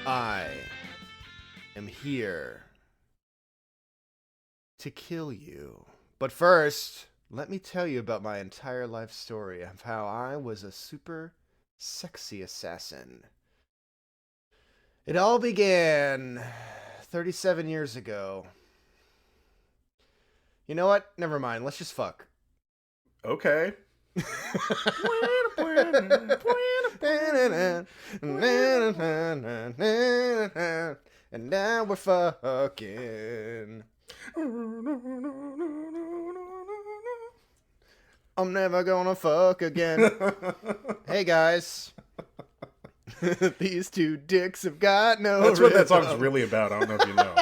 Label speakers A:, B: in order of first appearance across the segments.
A: I am here to kill you. But first, let me tell you about my entire life story of how I was a super sexy assassin. It all began 37 years ago. You know what? Never mind. Let's just fuck.
B: Okay.
A: And now we're fucking. I'm never gonna fuck again. Hey guys. These two dicks have got no
B: That's what that
A: rhythm.
B: song's really about. I don't know if you know.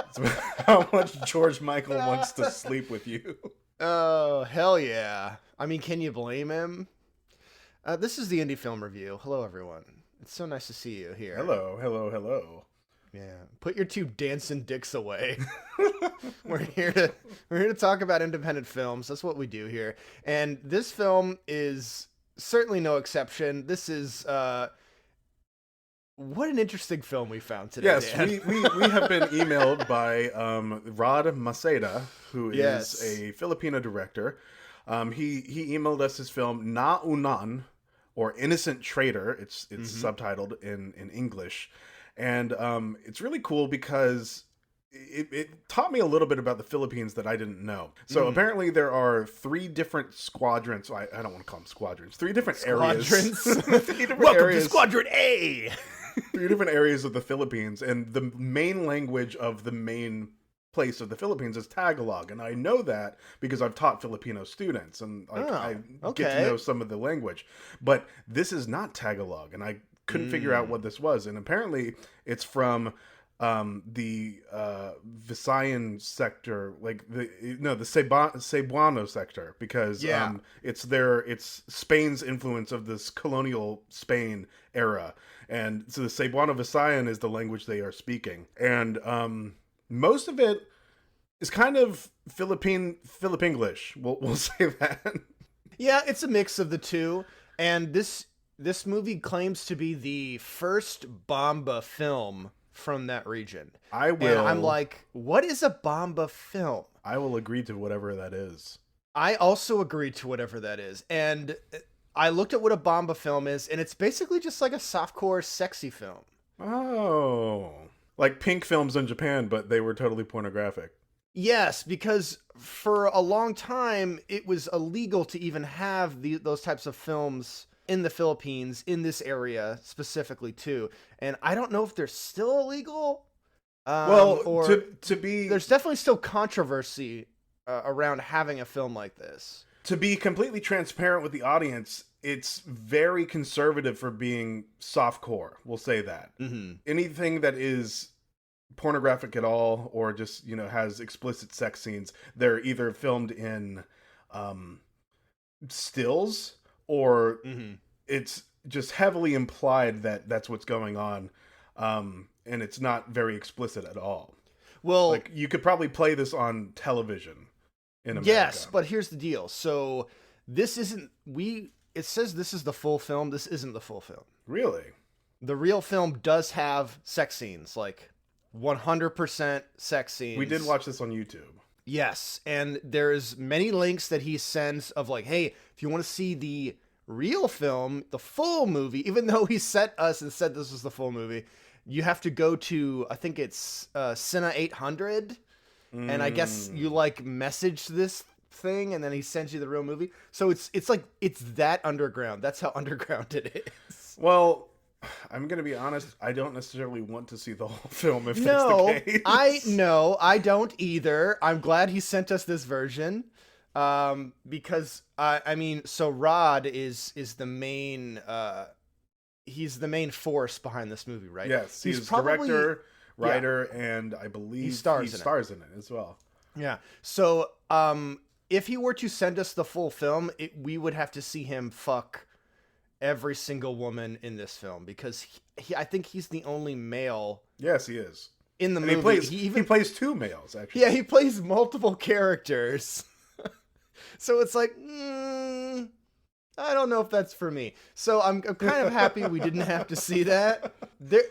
B: It's about how much George Michael wants to sleep with you.
A: Oh, hell yeah. I mean, can you blame him? This is the Indie Film Review. Hello, everyone. It's so nice to see you here.
B: Hello, hello, hello.
A: Yeah. Put your two dancing dicks away. We're here to talk about independent films. That's what we do here. And this film is certainly no exception. This is what an interesting film we found today.
B: Yes,
A: Dan.
B: we have been emailed by Rod Maceda, who is a Filipino director. He emailed us his film Na Unhan, or Innocent Traitor. It's subtitled in English. And it's really cool because it taught me a little bit about the Philippines that I didn't know. So apparently there are 3 different squadrons. I don't want to call them squadrons. 3 different areas.
A: 3 different
B: Welcome
A: areas. To Squadron A!
B: 3 different areas of the Philippines. And the main language of the main place of the Philippines is Tagalog. And I know that because I've taught Filipino students. And I get to know some of the language. But this is not Tagalog. And I couldn't figure out what this was. And apparently it's from the Visayan sector, like the Cebuano sector, because it's Spain's influence of this colonial Spain era, and so the Cebuano Visayan is the language they are speaking, and most of it is kind of Philip-English. We'll say that.
A: Yeah, it's a mix of the two, and this movie claims to be the first Bomba film from that region.
B: I will.
A: And I'm like, what is a Bomba film?
B: I will agree to whatever that is.
A: I also agree to whatever that is. And I looked at what a Bomba film is, and it's basically just like a softcore sexy film.
B: Oh. Like pink films in Japan, but they were totally pornographic.
A: Yes, because for a long time, it was illegal to even have those types of films in the Philippines, in this area specifically too, and I don't know if they're still illegal. To be, there's definitely still controversy around having a film like this.
B: To be completely transparent with the audience, it's very conservative for being softcore. We'll say that. Anything that is pornographic at all, or just has explicit sex scenes, they're either filmed in stills. Or it's just heavily implied that that's what's going on, and it's not very explicit at all.
A: Well,
B: like you could probably play this on television in America.
A: Yes, but here's the deal. So this isn't it says this is the full film. This isn't the full film.
B: Really?
A: The real film does have sex scenes, like 100% sex scenes.
B: We did watch this on YouTube.
A: Yes, and there's many links that he sends of like, hey, if you want to see the real film, the full movie, even though he sent us and said this was the full movie, you have to go to, I think it's Cine 800, and I guess you like message this thing, and then he sends you the real movie. So it's like, it's that underground. That's how underground it is.
B: Well, I'm going to be honest, I don't necessarily want to see the whole film if that's the case.
A: I don't either. I'm glad he sent us this version. Because I mean, so Rod is the main he's the main force behind this movie, right?
B: Yes, he's probably director, writer, and I believe he stars in it as well.
A: Yeah. So if he were to send us the full film, we would have to see him fuck every single woman in this film, because I think he's the only male.
B: Yes, he is.
A: In the movie.
B: He plays 2 males, actually.
A: Yeah, he plays multiple characters. So it's like, I don't know if that's for me. So I'm kind of happy we didn't have to see that.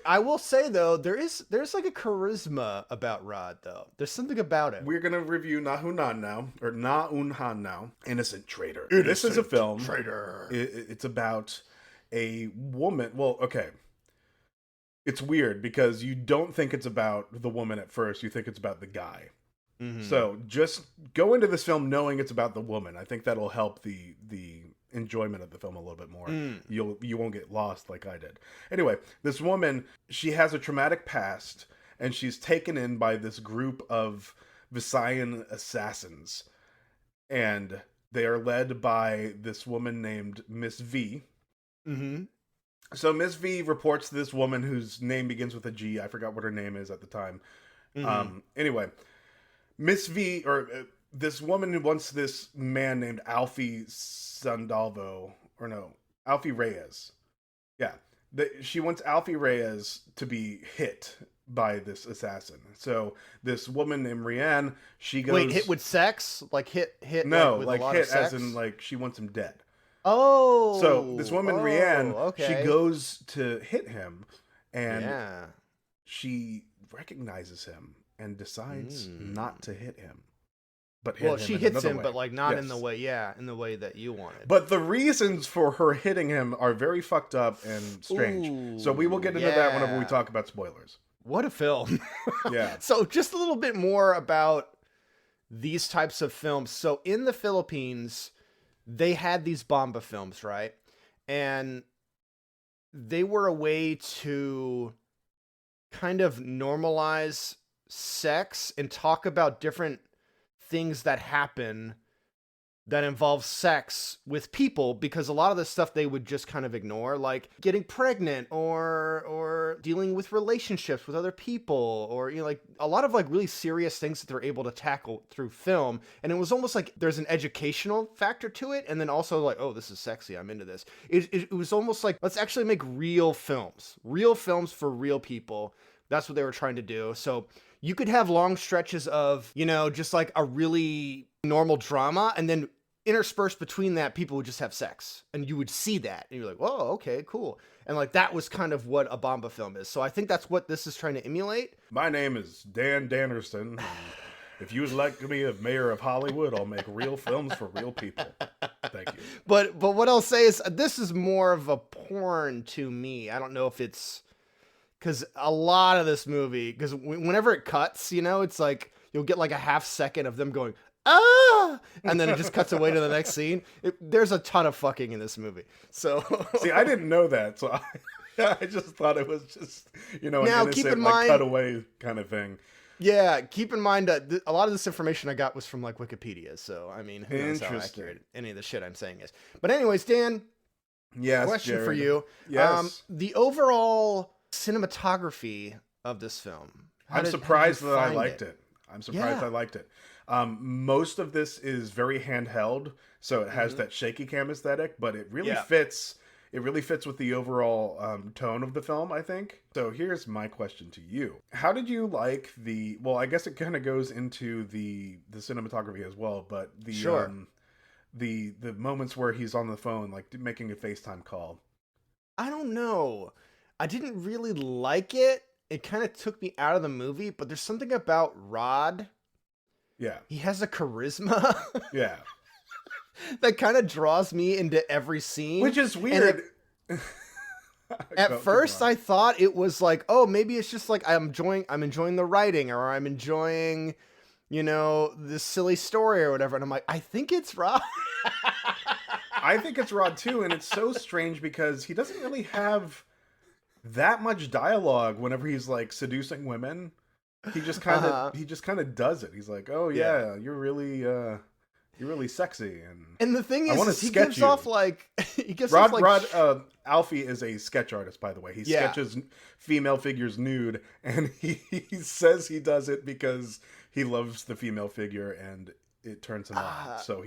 A: I will say though, there's like a charisma about Rod though. There's something about him.
B: We're gonna review Na Hunan now, or Na Unhan now. Innocent Traitor.
A: Innocent
B: This is a film.
A: Traitor.
B: It's about a woman. Well, okay. It's weird because you don't think it's about the woman at first. You think it's about the guy. Mm-hmm. So just go into this film knowing it's about the woman. I think that'll help the enjoyment of the film a little bit more. You won't get lost like I did. Anyway, this woman, she has a traumatic past, and she's taken in by this group of Visayan assassins, and they are led by this woman named Miss V.
A: Mm-hmm.
B: So Miss V reports to this woman whose name begins with a G. I forgot what her name is at the time. Mm-hmm. Anyway, Miss V, or this woman who wants this man named Alfie Sandalvo, or no, Alfie Reyes. Yeah, she wants Alfie Reyes to be hit by this assassin. So this woman named Rianne, she goes...
A: Wait, hit with sex? Like hit
B: no,
A: with
B: like
A: a lot
B: hit
A: of sex?
B: as in like she wants him dead.
A: Oh.
B: So this woman, Rianne,
A: okay.
B: she goes to hit him, and
A: yeah.
B: she recognizes him and decides not to hit him. But
A: she hits him, but like not in the way, in the way that you wanted.
B: But the reasons for her hitting him are very fucked up and strange. Ooh, so we will get into that whenever we talk about spoilers.
A: What a film.
B: Yeah.
A: So just a little bit more about these types of films. So in the Philippines, they had these Bomba films, right? And they were a way to kind of normalize sex and talk about different things that happen that involve sex with people, because a lot of the stuff they would just kind of ignore, like getting pregnant or dealing with relationships with other people, or, you know, like a lot of like really serious things that they're able to tackle through film. And it was almost like there's an educational factor to it, and then also like, oh, this is sexy, I'm into this. It was almost like, let's actually make real films for real people. That's what they were trying to do. So you could have long stretches of, you know, just like a really normal drama, and then interspersed between that, people would just have sex, and you would see that, and you're like, whoa, okay, cool. And like that was kind of what a Bomba film is. So I think that's what this is trying to emulate.
B: My name is Dan Dannerson. And if you would like to be a mayor of Hollywood, I'll make real films for real people. Thank you.
A: But what I'll say is this is more of a porn to me. I don't know if it's because a lot of this movie, because whenever it cuts, you know, it's like you'll get like a half second of them going, ah, and then it just cuts away to the next scene. There's a ton of fucking in this movie. So
B: see, I didn't know that, so I just thought it was just, you know, an
A: now,
B: innocent,
A: keep in
B: like,
A: mind,
B: cutaway kind of thing.
A: Yeah, keep in mind that a lot of this information I got was from like Wikipedia. So I mean, who knows how accurate any of the shit I'm saying is. But anyways, Dan,
B: yes,
A: question
B: Jared.
A: for you.
B: Yes,
A: the overall cinematography of this film.
B: I'm surprised that I liked it. I'm surprised I liked it. Most of this is very handheld, so it has that shaky cam aesthetic, but it really fits. It really fits with the overall tone of the film, I think. So here's my question to you: how did you like the? Well, I guess it kind of goes into the cinematography as well, but the moments where he's on the phone, like making a FaceTime call.
A: I don't know. I didn't really like it. It kind of took me out of the movie, but there's something about Rod.
B: Yeah.
A: He has a charisma.
B: Yeah.
A: That kind of draws me into every scene.
B: Which is weird.
A: At first I thought it was like, oh, maybe it's just like I'm enjoying the writing, or I'm enjoying, you know, this silly story or whatever. And I'm like, I think it's Rod.
B: I think it's Rod too, and it's so strange because he doesn't really have that much dialogue whenever he's like seducing women. He just kind of does it. He's like, "Oh yeah, you're really sexy." And
A: the thing is,
B: he gives off
A: like
B: Rod Alfie is a sketch artist, by the way. He sketches female figures nude, and he says he does it because he loves the female figure and it turns him on. So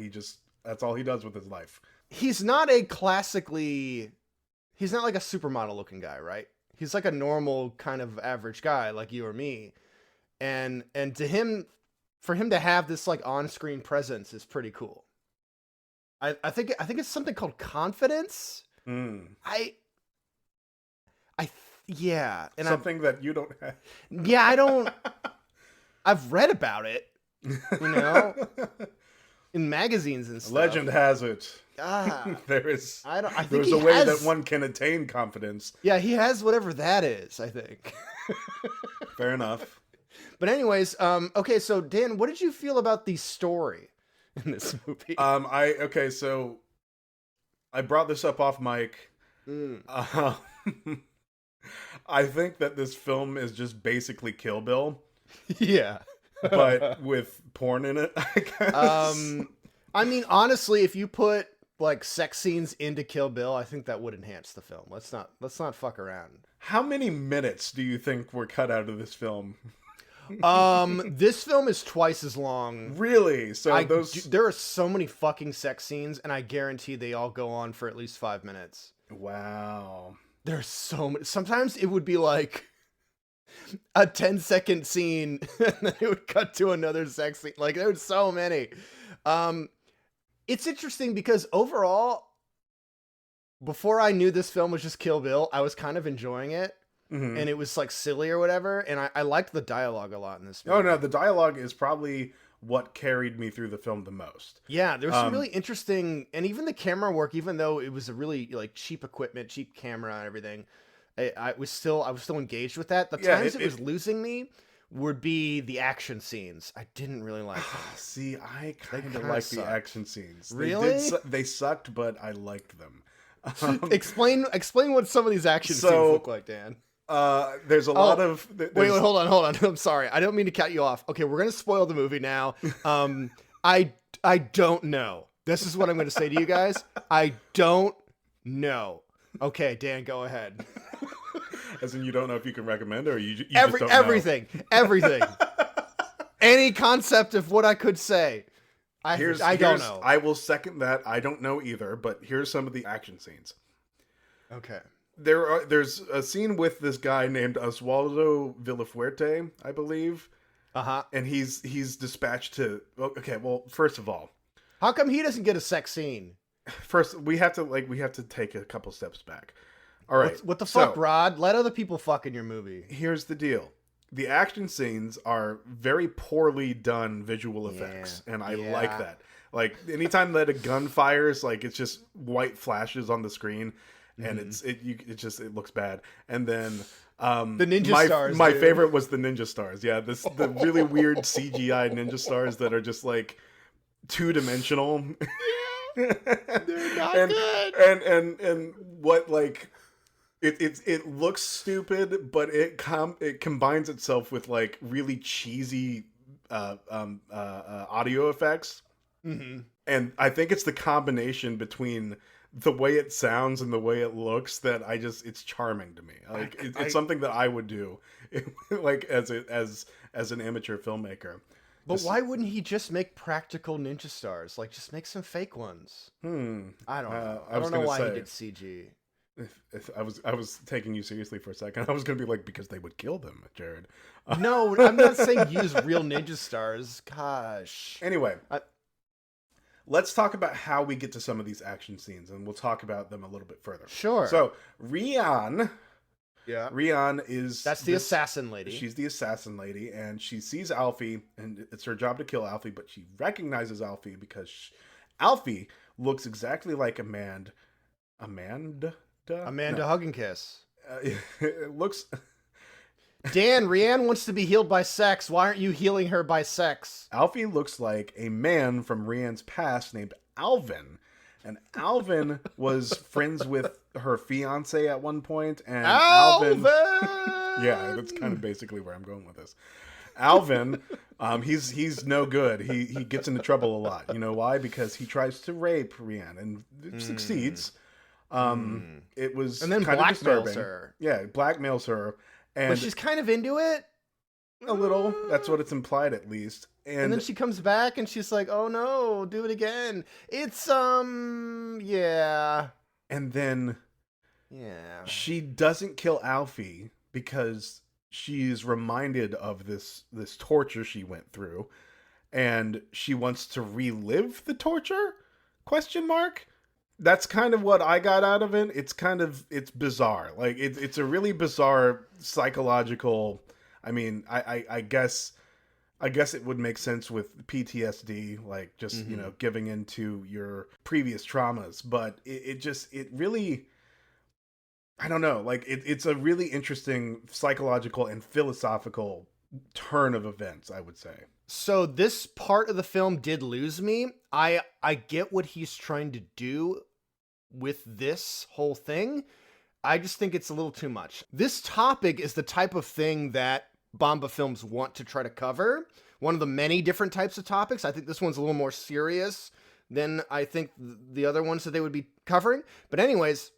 B: that's all he does with his life.
A: He's not like a supermodel looking guy, right? He's like a normal kind of average guy like you or me. And for him to have this like on-screen presence is pretty cool. I think it's something called confidence. I yeah, and
B: something that you don't have.
A: Yeah, I don't. I've read about it, you know, in magazines and stuff.
B: Legend has it.
A: There's
B: a way that one can attain confidence.
A: Yeah, he has whatever that is, I think.
B: Fair enough.
A: But anyways, okay, so Dan, what did you feel about the story in this movie?
B: So I brought this up off mic. I think that this film is just basically Kill Bill.
A: Yeah.
B: But with porn in it, I guess.
A: I mean, honestly, if you put like sex scenes into Kill Bill, I think that would enhance the film. Let's not fuck around.
B: How many minutes do you think were cut out of this film?
A: This film is twice as long.
B: Really? So
A: there are so many fucking sex scenes, and I guarantee they all go on for at least 5 minutes.
B: Wow.
A: There's so many. Sometimes it would be like a 10-second scene, and then it would cut to another sex scene. Like, there's so many. It's interesting because overall, before I knew this film was just Kill Bill, I was kind of enjoying it. Mm-hmm. And it was like silly or whatever. And I liked the dialogue a lot in this movie.
B: Oh, no, the dialogue is probably what carried me through the film the most.
A: Yeah, there's some really interesting, and even the camera work, even though it was a really like cheap equipment, cheap camera and everything, I was still engaged with that. The times it was losing me would be the action scenes. I didn't really like them.
B: See, I kind of like the action scenes.
A: Really?
B: They sucked, but I liked them.
A: Explain what some of these action scenes look like, Dan.
B: There's a lot of...
A: Wait, hold on. I'm sorry. I don't mean to cut you off. Okay, we're going to spoil the movie now. I don't know. This is what I'm going to say to you guys. I don't know. Okay, Dan, go ahead.
B: As in, you don't know if you can recommend, or you just don't
A: everything. Any concept of what I could say. I don't know.
B: I will second that. I don't know either, but here's some of the action scenes.
A: Okay.
B: There's a scene with this guy named Oswaldo Villafuerte, I believe.
A: Uh-huh.
B: And he's dispatched to... Okay, well, first of all...
A: How come he doesn't get a sex scene?
B: First, we have to take a couple steps back. All right.
A: What the fuck, Rod? Let other people fuck in your movie.
B: Here's the deal. The action scenes are very poorly done visual effects, and I like that. Like, anytime that a gun fires, like, it's just white flashes on the screen, and it looks bad. And then
A: the ninja stars.
B: My favorite was the ninja stars. Yeah, the really weird CGI ninja stars that are just like 2-dimensional.
A: They're not good.
B: And what, like, it looks stupid, but it combines itself with like really cheesy audio effects.
A: Mm-hmm.
B: And I think it's the combination between the way it sounds and the way it looks that it's charming to me. Like, it's something that I would do, like, as an amateur filmmaker.
A: But why wouldn't he just make practical ninja stars? Like, just make some fake ones. I don't know. I don't know why he did CG.
B: If I was taking you seriously for a second, I was going to be like, because they would kill them, Jared.
A: No, I'm not saying use real ninja stars. Gosh.
B: Anyway, let's talk about how we get to some of these action scenes, and we'll talk about them a little bit further.
A: Sure.
B: So, Rian...
A: Yeah.
B: Rian is...
A: That's the assassin lady.
B: She's the assassin lady, and she sees Alfie, and it's her job to kill Alfie, but she recognizes Alfie because Alfie looks exactly like Amanda
A: Hug and Kiss.
B: It looks...
A: Dan, Rian wants to be healed by sex. Why aren't you healing her by sex?
B: Alfie looks like a man from Rian's past named Alvin. And Alvin was friends with her fiance at one point, and Alvin yeah, that's kind of basically where I'm going with this. Alvin, he's no good. He gets into trouble a lot. You know why? Because he tries to rape Rian and succeeds. It was
A: and then
B: kind
A: blackmails
B: of disturbing.
A: her.
B: Yeah, blackmails her,
A: but she's kind of into it.
B: A little. That's what it's implied, at least.
A: And then she comes back and she's like, "Oh no, do it again." It's yeah.
B: And then she doesn't kill Alfie because she's reminded of this torture she went through, and she wants to relive the torture. Question mark? That's kind of what I got out of it. It's bizarre. Like it's a really bizarre psychological. I mean, I guess it would make sense with PTSD, like just giving into your previous traumas. But it really, I don't know. Like it's a really interesting psychological and philosophical turn of events, I would say.
A: So this part of the film did lose me. I get what he's trying to do with this whole thing. I just think it's a little too much. This topic is the type of thing that Bomba films want to try to cover. One of the many different types of topics. I think this one's a little more serious than I think the other ones that they would be covering. But anyways,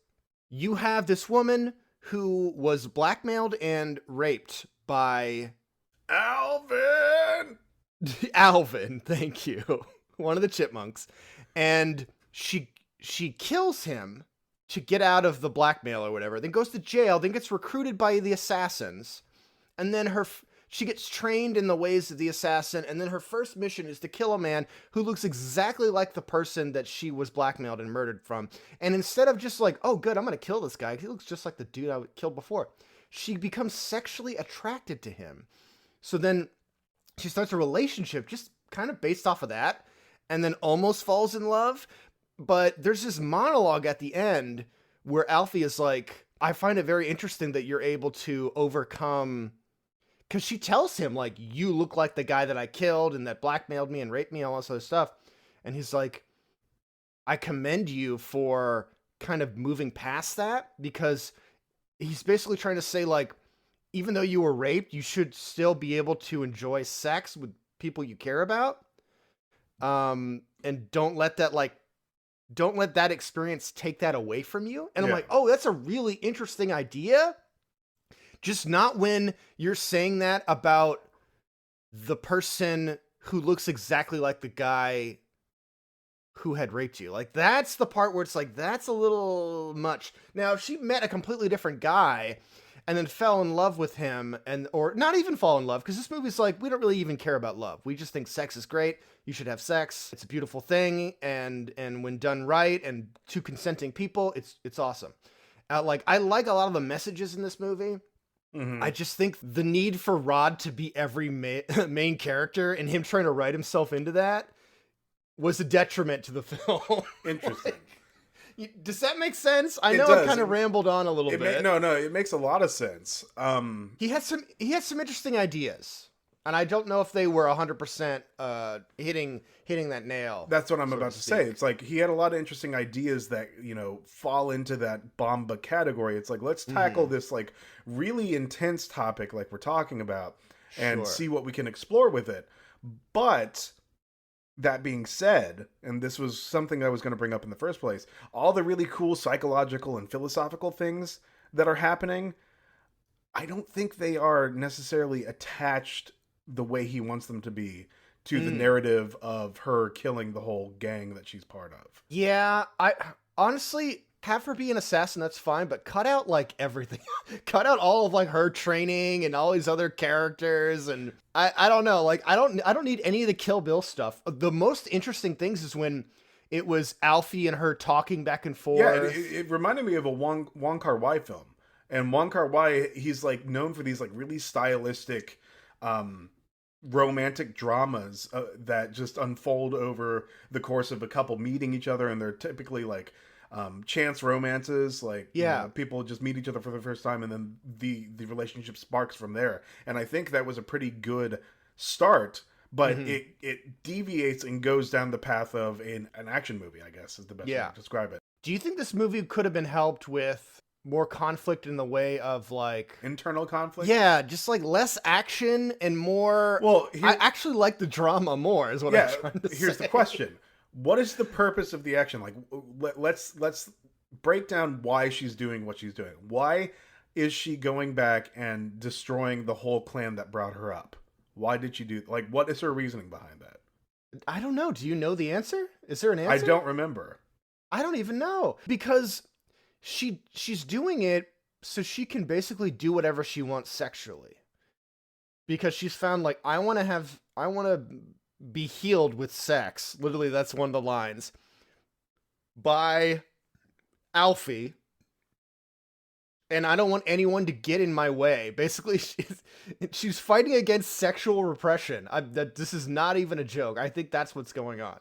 A: you have this woman who was blackmailed and raped by
B: Alvin!
A: Alvin, thank you. One of the chipmunks. And she kills him to get out of the blackmail or whatever, then goes to jail, then gets recruited by the assassins, and then she gets trained in the ways of the assassin, and then her first mission is to kill a man who looks exactly like the person that she was blackmailed and murdered from. And instead of just like, oh good, I'm gonna kill this guy, he looks just like the dude I killed before, she becomes sexually attracted to him. So then she starts a relationship just kind of based off of that, and then almost falls in love. But there's this monologue at the end where Alfie is like, I find it very interesting that you're able to overcome, because she tells him, like, you look like the guy that I killed and that blackmailed me and raped me, all this other stuff. And he's like, I commend you for kind of moving past that, because he's basically trying to say, like, even though you were raped, you should still be able to enjoy sex with people you care about. And don't let that experience take that away from you. And I'm like, oh, that's a really interesting idea. Just not when you're saying that about the person who looks exactly like the guy who had raped you. Like, that's the part where it's like, that's a little much. Now, if she met a completely different guy and then fell in love with him, or not even fall in love, because this movie's like, we don't really even care about love. We just think sex is great. You should have sex. It's a beautiful thing, and when done right and two consenting people, it's awesome. I like a lot of the messages in this movie. Mm-hmm. I just think the need for Rod to be every main character and him trying to write himself into that was a detriment to the film.
B: Interesting.
A: Does that make sense? I know I kind of rambled on a little bit.
B: No, it makes a lot of sense.
A: He had some interesting ideas, and I don't know if they were 100% hitting that nail.
B: That's what I'm about to say. It's like he had a lot of interesting ideas that, fall into that Bomba category. It's like, let's tackle this like really intense topic like we're talking about and see what we can explore with it. But that being said, and this was something I was going to bring up in the first place, all the really cool psychological and philosophical things that are happening, I don't think they are necessarily attached the way he wants them to be to the narrative of her killing the whole gang that she's part of.
A: Yeah, I honestly have her be an assassin, that's fine, but cut out like everything. Cut out all of like her training and all these other characters, and I don't know, like I don't need any of the Kill Bill stuff. The most interesting things is when it was Alfie and her talking back and forth.
B: Yeah, it reminded me of a Wong Kar-wai film. And Wong Kar-wai, he's like known for these like really stylistic romantic dramas that just unfold over the course of a couple meeting each other, and they're typically like chance romances, like people just meet each other for the first time, and then the relationship sparks from there. And I think that was a pretty good start, but it deviates and goes down the path of an action movie, I guess is the best way to describe it.
A: Do you think this movie could have been helped with more conflict in the way of like
B: internal conflict?
A: Yeah, just like less action and more.
B: Well,
A: I actually like the drama more, is what I'm trying to say.
B: Here's the question. What is the purpose of the action? Like, let's break down why she's doing what she's doing. Why is she going back and destroying the whole clan that brought her up? Why did she do, like, what is her reasoning behind that?
A: I don't know. Do you know the answer? Is there an answer?
B: I don't remember.
A: I don't even know, because she's doing it so she can basically do whatever she wants sexually, because she's found like, I want to be healed with sex. Literally, that's one of the lines. by Alfie, and I don't want anyone to get in my way. Basically, she's fighting against sexual repression. This is not even a joke. I think that's what's going on.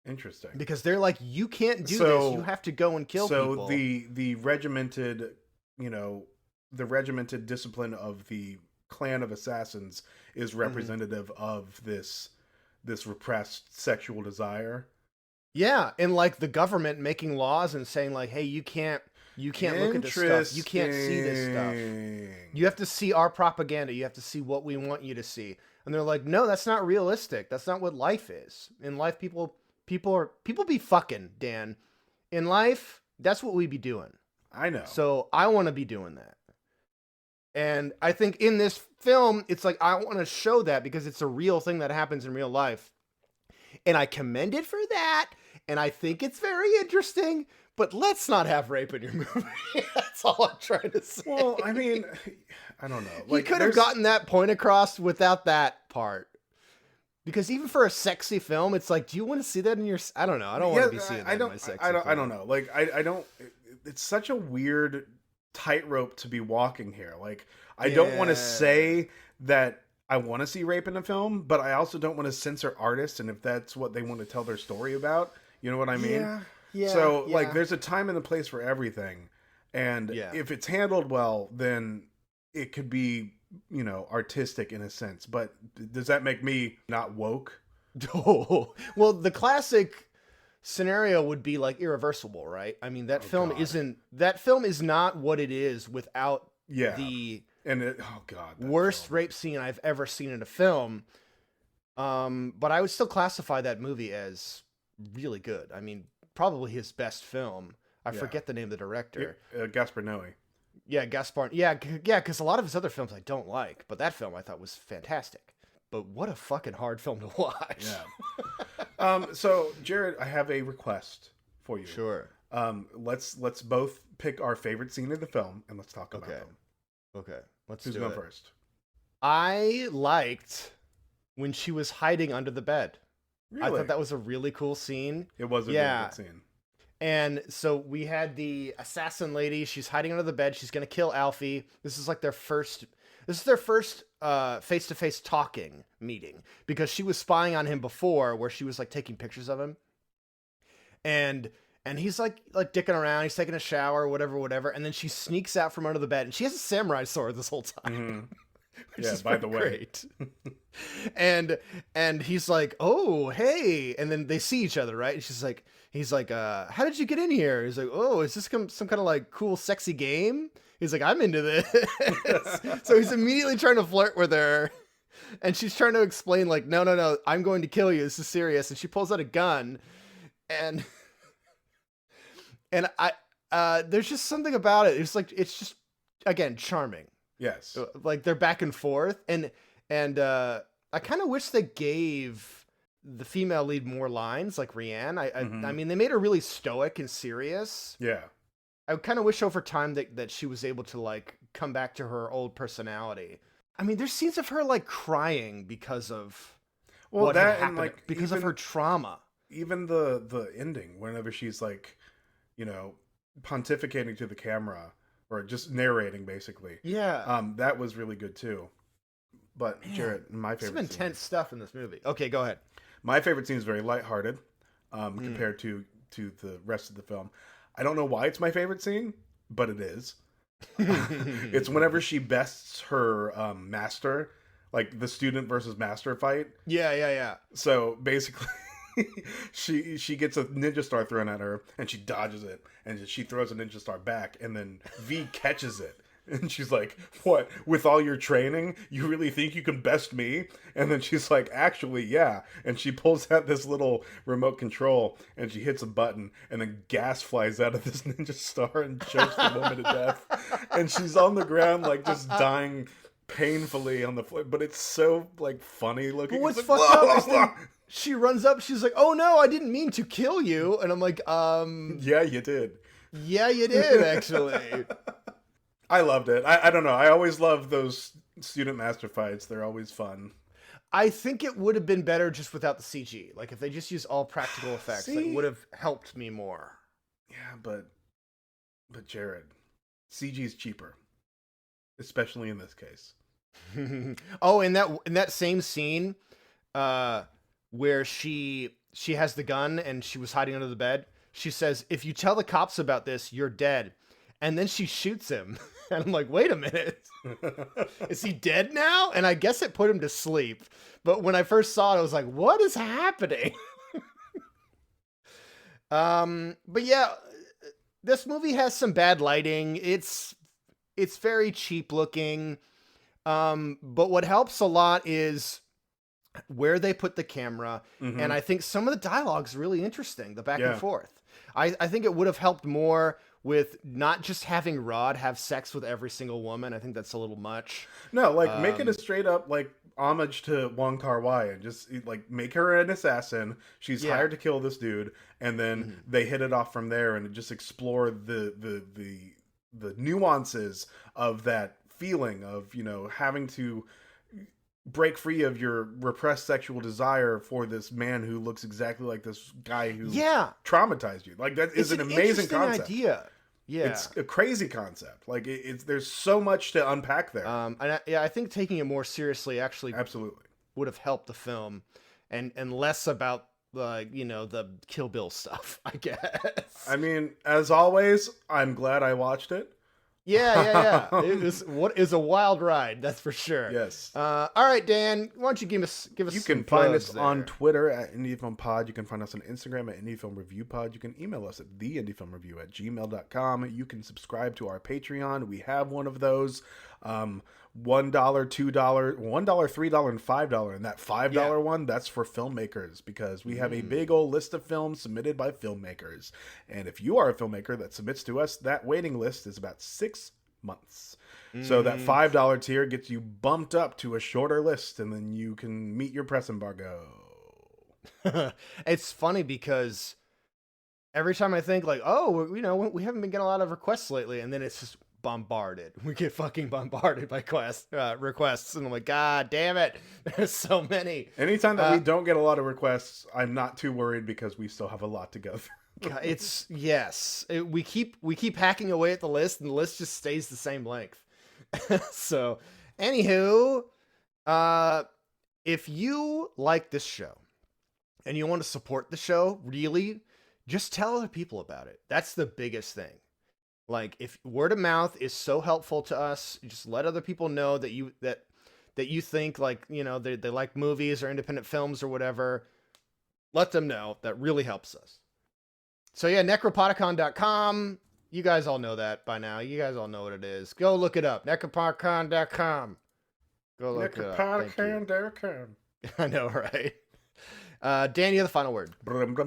B: Interesting.
A: Because they're like, you can't do this. You have to go and kill people.
B: So the regimented, the regimented discipline of the clan of assassins is representative of this repressed sexual desire.
A: Yeah, and like the government making laws and saying like, hey, you can't look at this stuff. You can't see this stuff. You have to see our propaganda. You have to see what we want you to see. And they're like, no, that's not realistic. That's not what life is. In life, people be fucking, Dan. In life, that's what we be doing.
B: I know.
A: So I want to be doing that. And I think in this film, it's like, I want to show that because it's a real thing that happens in real life. And I commend it for that. And I think it's very interesting, but let's not have rape in your movie. That's all I'm trying to say.
B: Well, I mean, I don't know.
A: Like, you could have gotten that point across without that part. Because even for a sexy film, it's like, do you want to see that in your... I don't know. I don't want to be seeing that in my sexy film.
B: I don't know. Like, I don't... It's such a weird tightrope to be walking here. Like, I don't want to say that I want to see rape in a film, but I also don't want to censor artists and if that's what they want to tell their story about. You know what I mean?
A: Yeah.
B: So, like, there's a time and a place for everything. And if it's handled well, then it could be, artistic in a sense. But does that make me not woke?
A: Oh, well, the classic scenario would be like Irreversible, right? I mean, that film is not what it is without the worst rape scene I've ever seen in a film. But I would still classify that movie as really good. I mean, probably his best film. I forget the name of the director.
B: Gaspar Noé.
A: Yeah, Gaspar. Yeah, because a lot of his other films I don't like, but that film I thought was fantastic. But what a fucking hard film to watch.
B: Yeah. So, Jared, I have a request for you.
A: Sure.
B: Let's both pick our favorite scene of the film, and let's talk about them.
A: Okay.
B: Who's going first?
A: I liked when she was hiding under the bed.
B: Really?
A: I thought that was a really cool scene.
B: It was a really good scene.
A: And so we had the assassin lady. She's hiding under the bed. She's going to kill Alfie. This is their first face-to-face talking meeting because she was spying on him before where she was like taking pictures of him. And he's like dicking around. He's taking a shower, whatever. And then she sneaks out from under the bed and she has a samurai sword this whole time. Mm-hmm. Which is by the way. Great. and he's like, oh, hey. And then they see each other, right? And he's like, how did you get in here? He's like, oh, is this some kind of like cool, sexy game? He's like, I'm into this. So he's immediately trying to flirt with her. And she's trying to explain like, no, I'm going to kill you. This is serious. And she pulls out a gun. And there's just something about it. It's just, again, charming.
B: Yes.
A: Like they're back and forth. And I kind of wish they gave the female lead more lines like Rianne. I mean, they made her really stoic and serious.
B: Yeah.
A: I kind of wish over time that she was able to like come back to her old personality. I mean, there's scenes of her like crying because of what had happened, like, because of her trauma.
B: Even the ending, whenever she's like, pontificating to the camera or just narrating basically.
A: Yeah.
B: That was really good too. But man, Jared, my favorite. Some
A: intense stuff in this movie. Okay, go ahead.
B: My favorite scene is very lighthearted, compared to the rest of the film. I don't know why it's my favorite scene, but it is. It's whenever she bests her master, like the student versus master fight.
A: Yeah.
B: So basically, she gets a ninja star thrown at her, and she dodges it, and she throws a ninja star back, and then V catches it. And she's like, what? With all your training, you really think you can best me? And then she's like, actually, yeah. And she pulls out this little remote control and she hits a button and then gas flies out of this ninja star and chokes the woman to death. And she's on the ground, like, just dying painfully on the floor. But it's so, like, funny looking.
A: But what's fucked up is then she runs up, she's like, oh no, I didn't mean to kill you. And I'm like,
B: yeah, you did.
A: Yeah, you did, actually.
B: I loved it. I don't know. I always love those student master fights. They're always fun.
A: I think it would have been better just without the CG. Like, if they just use all practical effects, that would have helped me more.
B: Yeah, but Jared, CG is cheaper, especially in this case.
A: Oh, in that same scene, where she has the gun and she was hiding under the bed, she says, "If you tell the cops about this, you're dead." And then she shoots him. And I'm like, wait a minute. Is he dead now? And I guess it put him to sleep. But when I first saw it, I was like, what is happening? But yeah, this movie has some bad lighting. It's very cheap looking. But what helps a lot is where they put the camera.
B: Mm-hmm.
A: And I think some of the dialogue's really interesting, the back and forth. I think it would have helped more with not just having Rod have sex with every single woman. I think that's a little much.
B: No, like make it a straight up like homage to Wong Kar-wai and just like make her an assassin. She's hired to kill this dude, and then they hit it off from there and just explore the nuances of that feeling of, you know, having to break free of your repressed sexual desire for this man who looks exactly like this guy who traumatized you. Like, that is an amazing concept.
A: Idea. Yeah,
B: it's a crazy concept. Like, it's there's so much to unpack there.
A: And I think taking it more seriously actually
B: absolutely
A: would have helped the film, and less about the Kill Bill stuff, I guess.
B: I mean, as always, I'm glad I watched it.
A: Yeah. It is a wild ride, that's for sure.
B: Yes.
A: All right, Dan, why don't you give us
B: You
A: some
B: can find us
A: there.
B: on Twitter at IndieFilmPod. You can find us on Instagram at IndieFilmReviewPod. You can email us at theindiefilmreview@gmail.com. You can subscribe to our Patreon. We have one of those. $1, $2, $1, $3, and $5. And that $5 one, that's for filmmakers, because we have a big old list of films submitted by filmmakers. And if you are a filmmaker that submits to us, that waiting list is about 6 months. So that $5 tier gets you bumped up to a shorter list, and then you can meet your press embargo.
A: It's funny because every time I think like, oh, we haven't been getting a lot of requests lately, and then it's just bombarded. We get fucking bombarded by requests, and I'm like, God damn it, there's so many.
B: Anytime that we don't get a lot of requests, I'm not too worried, because we still have a lot to go through.
A: We keep hacking away at the list, and the list just stays the same length. So, anywho, if you like this show and you want to support the show, really, just tell other people about it. That's the biggest thing. Like, if word of mouth is so helpful to us, just let other people know that you think, like, they like movies or independent films or whatever. Let them know. That really helps us. So yeah, necropodicon.com. You guys all know that by now. You guys all know what it is. Go look it up. necropodicon.com. Go look it up.
B: Necropodicon.com.
A: I know, right? Dan, you have the final word.
B: Bomba.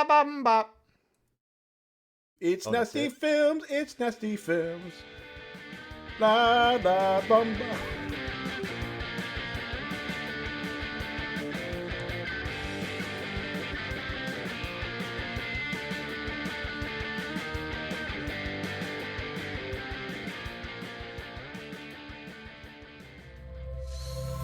A: Bomba.
B: It's nasty films. It's nasty films. La la bomba.